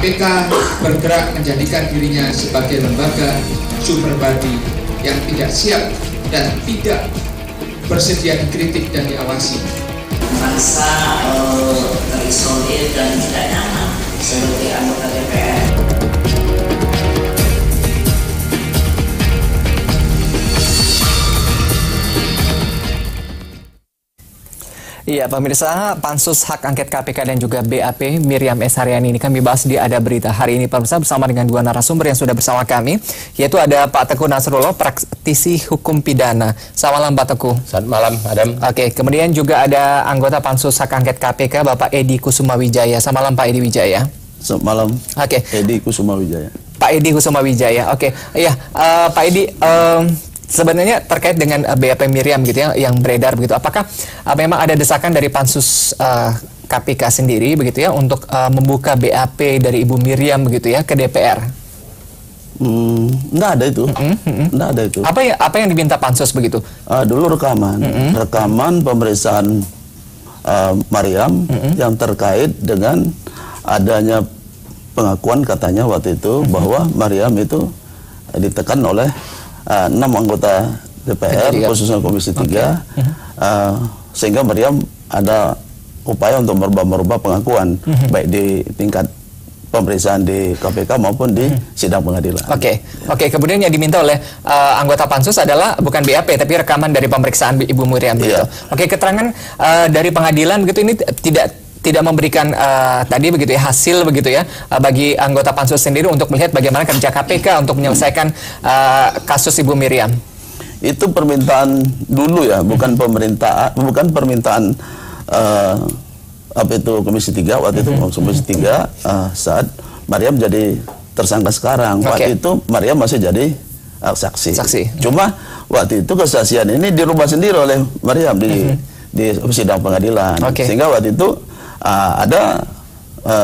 KPK bergerak menjadikan dirinya sebagai lembaga super body yang tidak siap dan tidak bersedia dikritik dan diawasi. Merasa terisolir dan tidak nyaman sebagai anggota DPR. Iya, pemirsa, Pansus Hak Angket KPK dan juga BAP Miriam S. Haryani ini kami bahas di Ada Berita hari ini, pemirsa, bersama dengan dua narasumber yang sudah bersama kami, yaitu ada Pak Teguh Nasrullah, praktisi hukum pidana. Selamat malam, Pak Teguh. Selamat malam, Adam. Oke, kemudian juga ada anggota Pansus Hak Angket KPK, Bapak Edi Kusumawijaya. Selamat malam, Pak Edi Wijaya. Selamat malam. Oke. Edi Kusumawijaya. Pak Edi Kusumawijaya. Oke. Iya, Pak Edi, sebenarnya terkait dengan BAP Miriam gitu ya, yang beredar begitu, apakah memang ada desakan dari Pansus KPK sendiri begitu ya untuk membuka BAP dari Ibu Miriam begitu ya ke DPR? Nggak ada itu. Nggak ada itu. Apa yang diminta Pansus begitu? Dulu rekaman pemeriksaan Mariam yang terkait dengan adanya pengakuan katanya waktu itu bahwa Mariam itu ditekan oleh 6 anggota DPR, khususnya Komisi 3, sehingga Mariam ada upaya untuk merubah pengakuan, baik di tingkat pemeriksaan di KPK maupun di sidang pengadilan. Oke. Kemudian yang diminta oleh anggota Pansus adalah bukan BAP, tapi rekaman dari pemeriksaan Ibu Miriam. Gitu. Oke, keterangan dari pengadilan begitu ini tidak memberikan tadi begitu ya hasil begitu ya bagi anggota Pansus sendiri untuk melihat bagaimana kerja KPK untuk menyelesaikan kasus Ibu Miriam. Itu permintaan dulu ya, bukan permintaan apa itu Komisi 3 waktu itu. Komisi 3 saat Mariam jadi tersangka sekarang. Waktu itu Mariam masih jadi saksi. Cuma waktu itu kesaksian ini dirubah sendiri oleh Mariam di sidang pengadilan. Sehingga waktu itu ada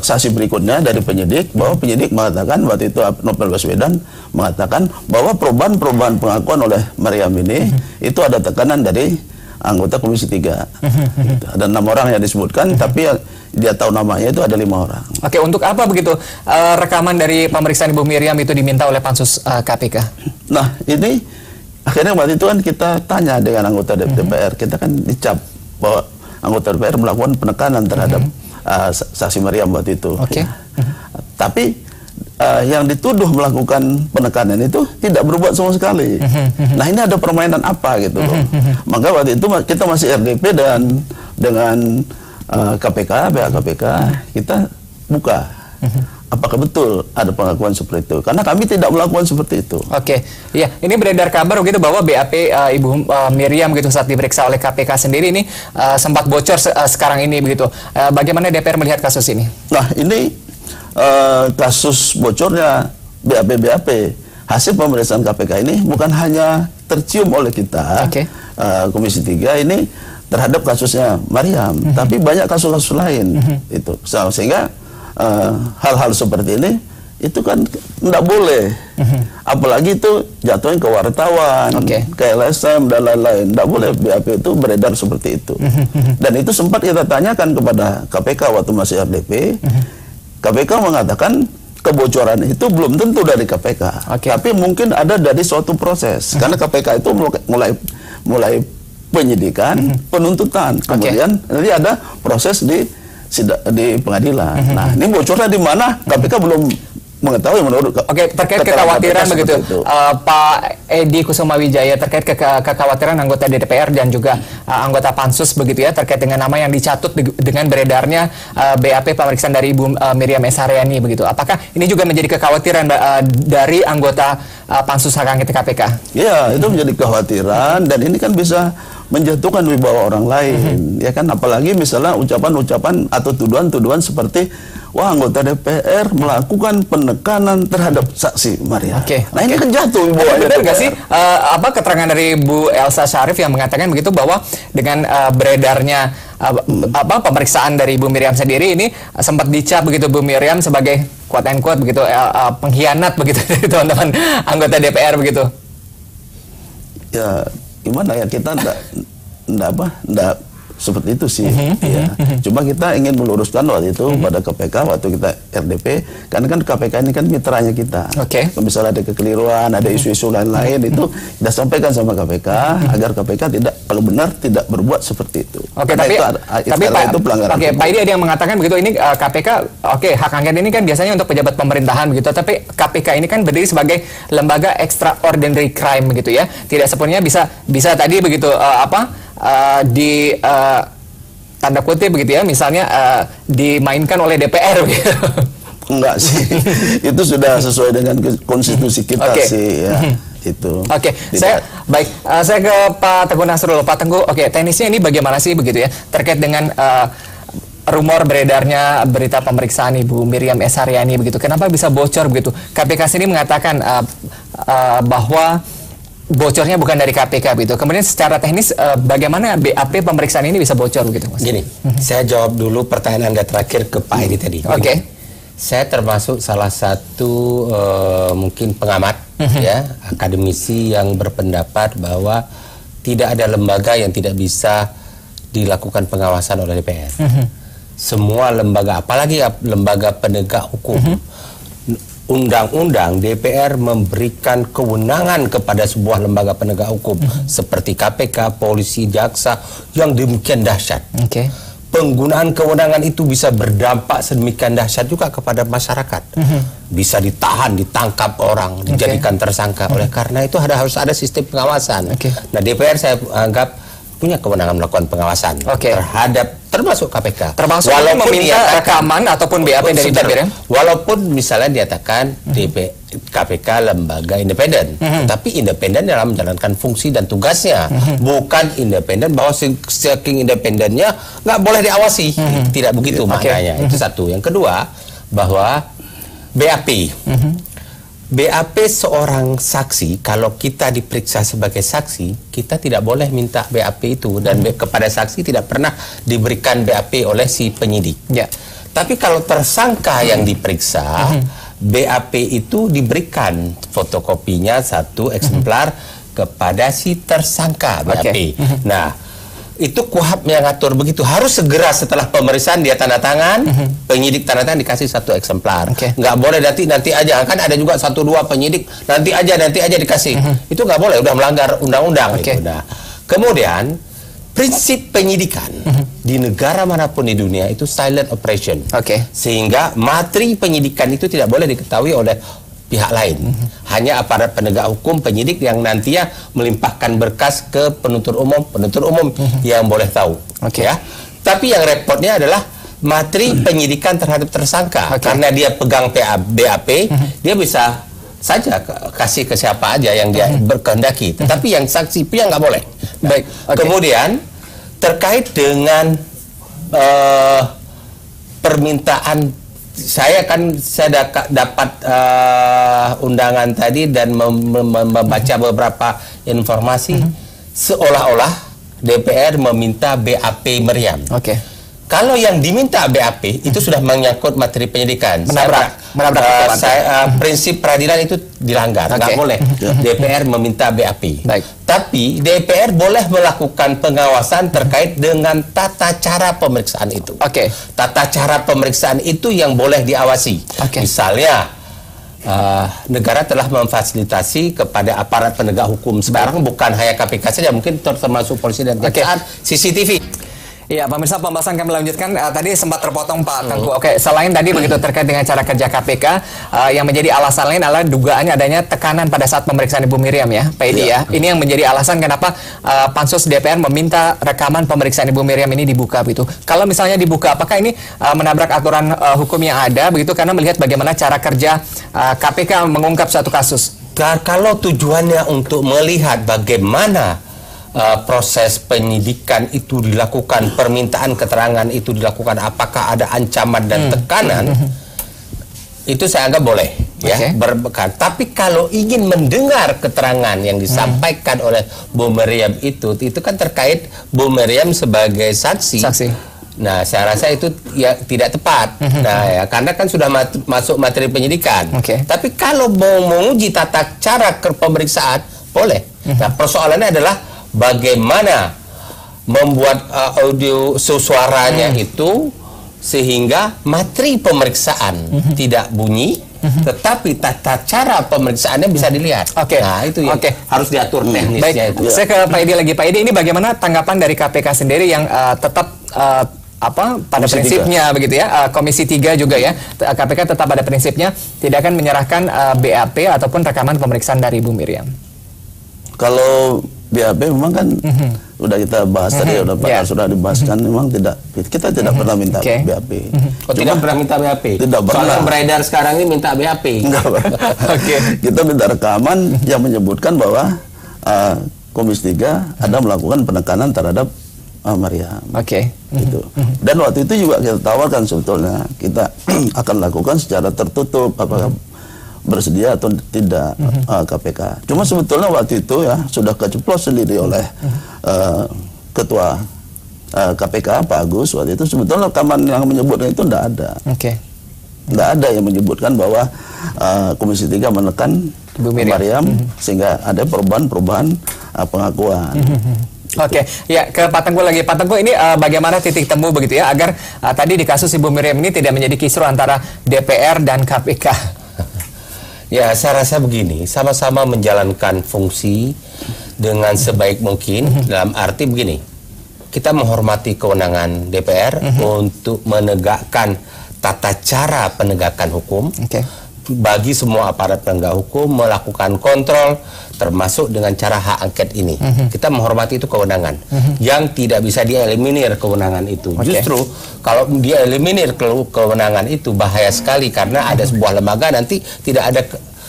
saksi berikutnya dari penyidik, bahwa penyidik mengatakan waktu itu Novel Baswedan mengatakan bahwa perubahan pengakuan oleh Mariam ini itu ada tekanan dari anggota Komisi 3. Gitu. Ada 6 orang yang disebutkan, tapi dia tahu namanya itu ada 5 orang. Oke, untuk apa begitu rekaman dari pemeriksaan Ibu Miriam itu diminta oleh Pansus KPK? Nah, ini akhirnya waktu itu kan kita tanya dengan anggota DPR, kita kan dicap bahwa anggota DPR melakukan penekanan terhadap saksi Mariam waktu itu. Tapi yang dituduh melakukan penekanan itu tidak berbuat sama sekali. Nah, ini ada permainan apa gitu loh. Maka waktu itu kita masih RDP dan dengan KPK, pihak KPK, kita buka. Apakah betul ada pengakuan seperti itu? Karena kami tidak melakukan seperti itu. Iya, ini beredar kabar begitu bahwa BAP Ibu Miriam gitu saat diperiksa oleh KPK sendiri ini sempat bocor sekarang ini begitu. Bagaimana DPR melihat kasus ini? Nah, ini kasus bocornya BAP hasil pemeriksaan KPK ini bukan hanya tercium oleh kita, Komisi 3 ini terhadap kasusnya Mariam, tapi banyak kasus-kasus lain itu. Sehingga hal-hal seperti ini itu kan tidak boleh, apalagi itu jatuhnya ke wartawan, ke LSM dan lain-lain. Tidak boleh BAP itu beredar seperti itu. Dan itu sempat kita tanyakan kepada KPK waktu masih RDP. KPK mengatakan kebocoran itu belum tentu dari KPK, tapi mungkin ada dari suatu proses. Karena KPK itu mulai penyidikan, penuntutan, kemudian nanti ada proses di pengadilan. Nah, ini bocornya di mana? KPK belum mengetahui menurut. Terkait kekhawatiran begitu, Pak Edi Kusumawijaya, terkait kekhawatiran anggota DPR dan juga anggota Pansus begitu ya, terkait dengan nama yang dicatut dengan beredarnya BAP pemeriksaan dari Ibu Miriam S. Haryani begitu. Apakah ini juga menjadi kekhawatiran dari anggota Pansus Hak Angket KPK? Iya, itu menjadi kekhawatiran dan ini kan bisa menjatuhkan wibawa orang lain, ya kan, apalagi misalnya ucapan-ucapan atau tuduhan-tuduhan seperti wah anggota DPR melakukan penekanan terhadap saksi Mariam. Nah, ini kan jatuh wibawa. Benar nggak sih keterangan dari Bu Elsa Syarif yang mengatakan begitu bahwa dengan beredarnya pemeriksaan dari Ibu Miriam sendiri ini sempat dicap begitu Bu Miriam sebagai quote and quote begitu pengkhianat begitu teman-teman anggota DPR begitu. Ya gimana ya, kita enggak seperti itu sih. Ya. Cuma kita ingin meluruskan waktu itu pada KPK waktu kita RDP, karena kan KPK ini kan mitranya kita. Kalau misalnya ada kekeliruan, ada isu-isu lain-lain itu kita sampaikan sama KPK agar KPK tidak, kalau benar tidak berbuat seperti itu. Tapi Pak, itu pelanggaran. Pak Idi ada yang mengatakan begitu, ini KPK, hak angket ini kan biasanya untuk pejabat pemerintahan begitu, tapi KPK ini kan berdiri sebagai lembaga extraordinary crime begitu ya, tidak sepenuhnya bisa tadi begitu tanda kutip begitu ya, misalnya dimainkan oleh DPR gitu. Enggak sih, itu sudah sesuai dengan konstitusi kita sih ya. Itu. Saya ke Pak Teguh Nasrul. Pak Teguh, teknisnya ini bagaimana sih begitu ya terkait dengan rumor beredarnya berita pemeriksaan Ibu Miriam S. Haryani begitu. Kenapa bisa bocor begitu? KPK sendiri mengatakan bahwa bocornya bukan dari KPK begitu. Kemudian secara teknis bagaimana BAP pemeriksaan ini bisa bocor begitu, Mas? Gini, saya jawab dulu pertanyaan Anda terakhir ke Pak Edi tadi. Saya termasuk salah satu mungkin pengamat ya, akademisi yang berpendapat bahwa tidak ada lembaga yang tidak bisa dilakukan pengawasan oleh DPR. Semua lembaga, apalagi lembaga penegak hukum, undang-undang DPR memberikan kewenangan kepada sebuah lembaga penegak hukum seperti KPK, polisi, jaksa yang demikian dahsyat. Penggunaan kewenangan itu bisa berdampak sedemikian dahsyat juga kepada masyarakat. Bisa ditahan, ditangkap orang, dijadikan tersangka. Oleh karena itu harus ada sistem pengawasan. Nah, DPR saya anggap punya kewenangan melakukan pengawasan terhadap termasuk KPK. Termasuk walaupun meminta rekaman ataupun BAP dari DPR. Walaupun misalnya dinyatakan KPK lembaga independen, tapi independen dalam menjalankan fungsi dan tugasnya, bukan independen bahwa saking independennya nggak boleh diawasi. Tidak begitu maknanya. Itu satu. Yang kedua, bahwa BAP. BAP seorang saksi, kalau kita diperiksa sebagai saksi, kita tidak boleh minta BAP itu, dan kepada saksi tidak pernah diberikan BAP oleh si penyidik. Tapi kalau tersangka yang diperiksa, BAP itu diberikan fotokopinya satu eksemplar kepada si tersangka BAP. Nah, itu KUHAP yang ngatur begitu, harus segera setelah pemeriksaan dia tanda tangan, penyidik tanda tangan dikasih satu eksemplar. Nggak boleh nanti aja, kan ada juga 1-2 penyidik nanti aja dikasih. Itu nggak boleh, udah melanggar undang-undang. Nah, kemudian prinsip penyidikan di negara manapun di dunia itu silent operation, sehingga materi penyidikan itu tidak boleh diketahui oleh pihak lain. Hanya aparat penegak hukum, penyidik yang nantinya melimpahkan berkas ke penuntut umum yang boleh tahu. Ya. Tapi yang repotnya adalah materi penyidikan terhadap tersangka. Karena dia pegang BAP, dia bisa saja kasih ke siapa aja yang dia berkehendaki. Tetapi yang saksi pihak nggak boleh. Kemudian terkait dengan permintaan, saya dapat undangan tadi dan membaca beberapa informasi seolah-olah DPR meminta BAP Miriam. Kalau yang diminta BAP itu sudah menyangkut materi penyidikan, prinsip peradilan itu dilanggar, nggak boleh DPR meminta BAP. Tapi DPR boleh melakukan pengawasan terkait dengan tata cara pemeriksaan itu. Tata cara pemeriksaan itu yang boleh diawasi. Misalnya negara telah memfasilitasi kepada aparat penegak hukum sekarang, bukan hanya KPK saja, mungkin termasuk polisi dan kejaksaan, CCTV. Iya, pemirsa, pembahasan kami lanjutkan. Tadi sempat terpotong Pak Teguh. Selain tadi begitu terkait dengan cara kerja KPK, yang menjadi alasan lain adalah dugaannya adanya tekanan pada saat pemeriksaan Ibu Miriam ya, Pak Edi ya. Ini yang menjadi alasan kenapa Pansus DPR meminta rekaman pemeriksaan Ibu Miriam ini dibuka begitu. Kalau misalnya dibuka, apakah ini menabrak aturan hukum yang ada begitu, karena melihat bagaimana cara kerja KPK mengungkap suatu kasus? Kalau tujuannya untuk melihat bagaimana proses penyidikan itu dilakukan, permintaan keterangan itu dilakukan, apakah ada ancaman dan tekanan, itu saya anggap boleh ya, berbekan. Tapi kalau ingin mendengar keterangan yang disampaikan oleh Bu Miriam itu kan terkait Bu Miriam sebagai saksi. Nah, saya rasa itu ya tidak tepat. Nah, ya, karena kan sudah masuk materi penyidikan. Tapi kalau mau menguji tata cara pemeriksaan, boleh. Nah, persoalannya adalah bagaimana membuat audio suaranya itu sehingga materi pemeriksaan tidak bunyi, tetapi tata cara pemeriksaannya bisa dilihat. Nah, itu yang harus diatur teknisnya. Baik, saya ke Pak Edi lagi. Pak Edi, ini bagaimana tanggapan dari KPK sendiri yang tetap pada Komisi prinsipnya 3. Begitu ya, Komisi 3 juga ya, KPK tetap pada prinsipnya tidak akan menyerahkan BAP ataupun rekaman pemeriksaan dari Ibu Miriam. Kalau BAP memang kan udah kita bahas tadi, sudah dibahaskan, memang kita tidak pernah minta BAP. Tidak pernah minta BAP? Tidak pernah. Soal yang beredar sekarang ini minta BAP? Enggak, Pak. Kita minta rekaman yang menyebutkan bahwa Komisi 3 ada melakukan penekanan terhadap Mariam. Gitu. Dan waktu itu juga kita tawarkan sebetulnya kita akan lakukan secara tertutup, apakah bersedia atau tidak KPK. Cuma sebetulnya waktu itu ya sudah keceplos sendiri oleh Ketua KPK Pak Agus waktu itu. Sebetulnya rekaman yang menyebutkan itu tidak ada. Tidak ada yang menyebutkan bahwa Komisi 3 menekan Ibu Miriam sehingga ada perubahan pengakuan. Ya, ke Pak Tengku lagi. Pak Tengku, ini bagaimana titik temu begitu ya agar tadi di kasus Ibu Miriam ini tidak menjadi kisruh antara DPR dan KPK? Ya, saya rasa begini, sama-sama menjalankan fungsi dengan sebaik mungkin, dalam arti begini, kita menghormati kewenangan DPR untuk menegakkan tata cara penegakan hukum bagi semua aparat penegak hukum, melakukan kontrol, termasuk dengan cara hak angket ini. Kita menghormati itu kewenangan, yang tidak bisa dieliminir kewenangan itu. Justru kalau dia eliminir kewenangan itu bahaya sekali, karena ada sebuah lembaga nanti tidak ada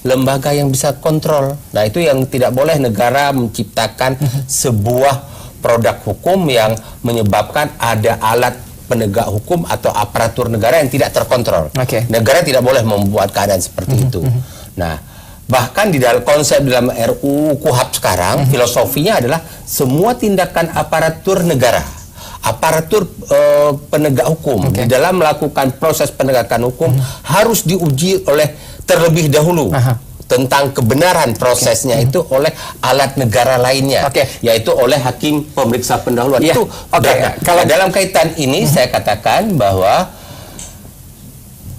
lembaga yang bisa kontrol. Nah, itu yang tidak boleh negara menciptakan sebuah produk hukum yang menyebabkan ada alat penegak hukum atau aparatur negara yang tidak terkontrol. Negara tidak boleh membuat keadaan seperti itu. Nah, bahkan di dalam konsep dalam RUU KUHAP sekarang, filosofinya adalah semua tindakan aparatur negara, aparatur penegak hukum di dalam melakukan proses penegakan hukum harus diuji oleh terlebih dahulu tentang kebenaran prosesnya itu oleh alat negara lainnya, yaitu oleh hakim pemeriksa pendahuluan. Itu kalau dalam kaitan ini saya katakan bahwa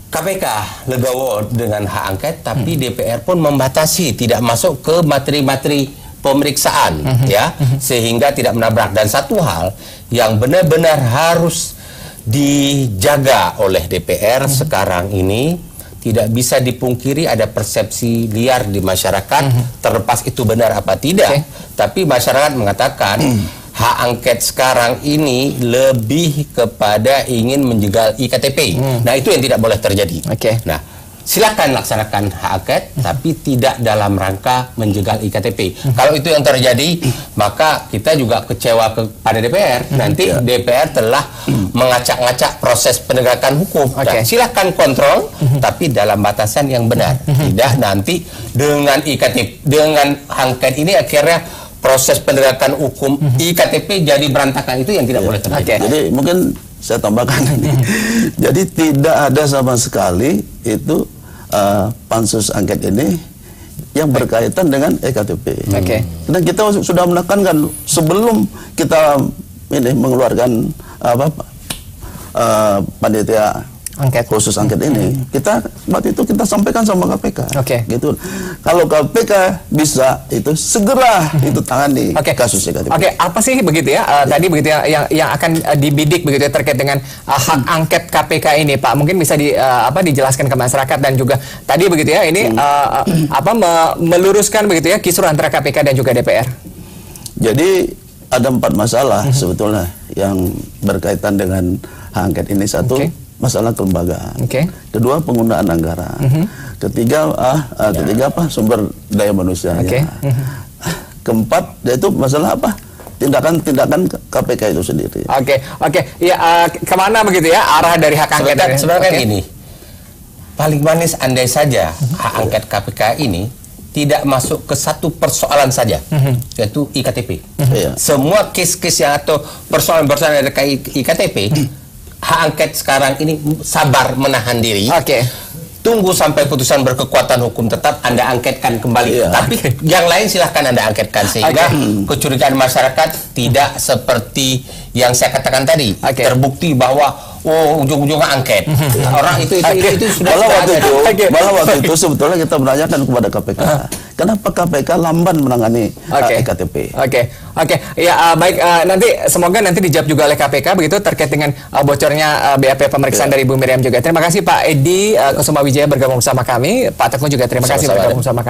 KPK legowo dengan hak angket, tapi DPR pun membatasi tidak masuk ke materi-materi pemeriksaan, ya, sehingga tidak menabrak. Dan satu hal yang benar-benar harus dijaga oleh DPR sekarang ini, tidak bisa dipungkiri ada persepsi liar di masyarakat, terlepas itu benar apa tidak. Tapi masyarakat mengatakan hak angket sekarang ini lebih kepada ingin menjegal IKTP. Nah, itu yang tidak boleh terjadi. Nah, silakan laksanakan hak angket, tapi tidak dalam rangka menjegal IKTP. Kalau itu yang terjadi, maka kita juga kecewa kepada DPR. Nanti DPR telah mengacak-ngacak proses penegakan hukum. Dan silakan kontrol, tapi dalam batasan yang benar. Tidak nanti dengan IKTP, dengan angket ini akhirnya proses penegakan hukum IKTP jadi berantakan. Itu yang tidak boleh terjadi. Jadi mungkin saya tambahkan ini. Jadi tidak ada sama sekali itu pansus angket ini yang berkaitan dengan EKTP. Dan kita sudah menekankan sebelum kita ini mengeluarkan panitia khusus angket ini, kita waktu itu kita sampaikan sama KPK. Gitu. Kalau KPK bisa itu segera itu tangani kasus EKTP. Apa sih begitu ya tadi begitu ya yang akan dibidik begitu ya terkait dengan hak angket KPK ini, Pak? Mungkin bisa dijelaskan ke masyarakat, dan juga tadi begitu ya ini meluruskan begitu ya kisruh antara KPK dan juga DPR. Jadi ada 4 masalah sebetulnya yang berkaitan dengan hak angket ini. Satu, masalah kelembagaan. Kedua, penggunaan anggaran. Ketiga, sumber daya manusia. Keempat, yaitu masalah tindakan KPK itu sendiri. Ya, kemana begitu ya arah dari hak angket? Sebenarnya gini, paling manis andai saja hak angket KPK ini tidak masuk ke satu persoalan saja, yaitu IKTP. Semua case-case yang atau persoalan-persoalan yang ada iktp, hak angket sekarang ini sabar menahan diri, tunggu sampai putusan berkekuatan hukum tetap, Anda angketkan kembali. Tapi yang lain silahkan Anda angketkan, sehingga kecurigaan masyarakat tidak seperti yang saya katakan tadi, terbukti bahwa ujung-ujungnya angket. Orang itu sudah malah waktu itu sebetulnya kita menanyakan kepada KPK, kenapa KPK lamban menangani EKTP. Ya, baik, nanti semoga nanti dijawab juga oleh KPK begitu terkait dengan bocornya BAP pemeriksaan dari Bu Miriam juga. Terima kasih Pak Edi Kusuma Wijaya bergabung bersama kami. Pak Teguh juga terima kasih bergabung bersama kami.